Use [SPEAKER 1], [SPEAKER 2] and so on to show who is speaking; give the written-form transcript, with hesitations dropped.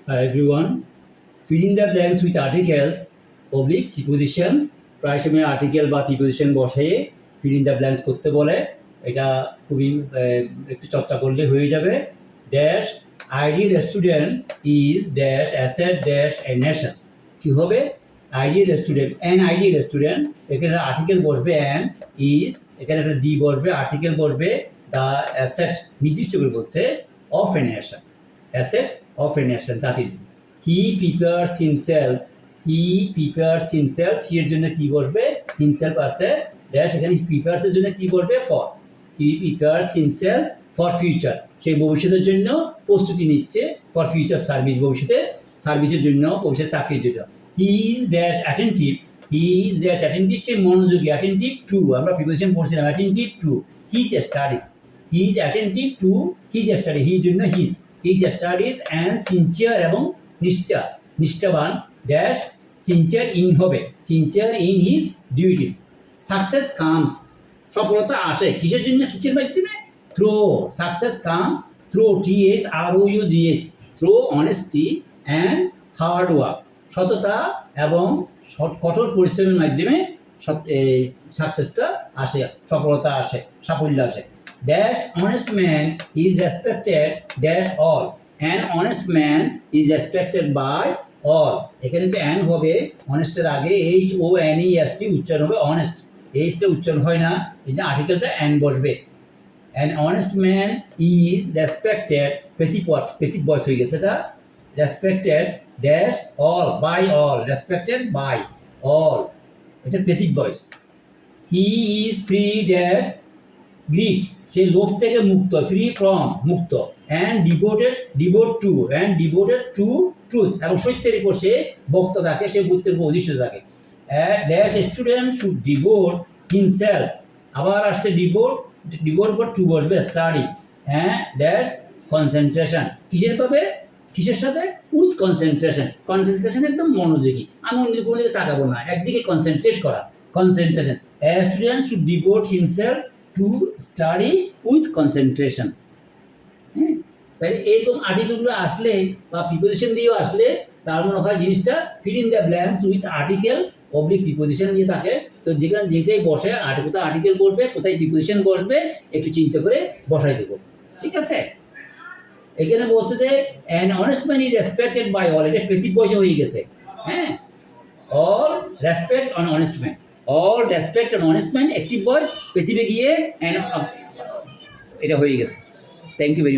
[SPEAKER 1] Hi everyone. Fill in the blanks with articles, oblique preposition. প্রায় সময় article বা preposition বসাইয়ে ফিল ইন দ্য ব্ল্যাঙ্কস করতে বলে। এটা খুবই একটু চর্চা করলে হয়ে যাবে। Dash ideal student is dash asset dash a nation. কী হবে? Ideal student, an ideal student, এখানে আর্টিকেল বসবে অ্যান, ইজ এখানে একটা দি বসবে, আর্টিকেল বসবে দ্য অ্যাসেট, নির্দিষ্ট করে বলছে, of a nation, asset of a nation, জাতির। হি প্রিপেয়ার্স হিমসেলফ, এর জন্য কি বসবে? হিমসেলফ আছে ড্যাশ, এখানে প্রিপেয়ার্সের জন্য কি বসবে? For. He prepares himself for future, সেই ভবিষ্যতের জন্য প্রস্তুতি নিচ্ছে, ফর ফিউচার সার্ভিস, ভবিষ্যতে সার্ভিসের জন্য, ভবিষ্যৎ চাকরির জন্য। হি ইজ ড্যাশ অ্যাটেন্টিভ, সে মনোযোগী, অ্যাটেন্টিভ টু, আমরা প্রিপোজিশন পড়ছিলাম, attentive to his studies, he is attentive to his study, his জন্য হিজ স্টাডিজ অ্যান্ড সিনসিয়ার, এবং নিষ্ঠাবান ড্যাশ, সিনসিয়ার ইন হবে, sincere in his duties. Success comes, সফলতা আসে কিসের জন্য? কিসের মাধ্যমে? Through, success comes through, THROUGH, through honesty and hard work, সততা এবং কঠোর পরিশ্রমের মাধ্যমে সাকসেসটা আসে, সফলতা আসে, সাফল্য আসে। Dash honest man is respected dash all, an honest man is respected by all, এখানে তো অ্যান হবে, অনেস্টের আগে HONEST উচ্চারণ হবে, অনেস্ট, এইচটা উচ্চারণ হয় না, এটা আর্টিকেলটা অ্যান বসবে। An honest man is respected, passive voice হয়ে গেছে, এটা respected dash all, by all, respected by all, এটা passive voice. He is free dash greed, সে লোভ থেকে মুক্ত, ফ্রি ফ্রম, মুক্ত, অ্যান্ড ডিভোটেড টু ট্রুথ, এবং সত্যের উপর সে বক্তা থাকে, সে সত্যের উপর অধিষ্ঠিত থাকে। Dash student should devote himself, আবার আসছে ডিভোট পর টু বসবে, স্টাডি, হ্যাঁ ড্যাশ কনসেন্ট্রেশন, কিসের পাবে? কিসের সাথে? উইথ কনসেন্ট্রেশন, একদম মনোযোগী, আমি অন্য কোনো দিকে তাকাবো না, একদিকে কনসেন্ট্রেট করা, concentration. Student should devote himself to study with concentration. হ্যাঁ, তাই এইরকম আর্টিকেলগুলো আসলে বা প্রিপোজিশন দিয়েও আসলে তার মনে হয় জিনিসটা feel in the blanks with article oblique preposition দিয়ে থাকে। তো যেখানে যেটাই বসে কোথায় আর্টিকেল বসবে, কোথায় প্রিপোজিশন বসবে, একটু চিন্তা করে বসাই দেবো, ঠিক আছে? এখানে বলছে যে an honest man is respected by all, এটা পেসিভ ভয়েসে হয়ে গেছে, হ্যাঁ, all respect on honest man, all respect on honest man, active voice, পেসিভে গিয়ে এটা হয়ে গেছে। Thank you very much.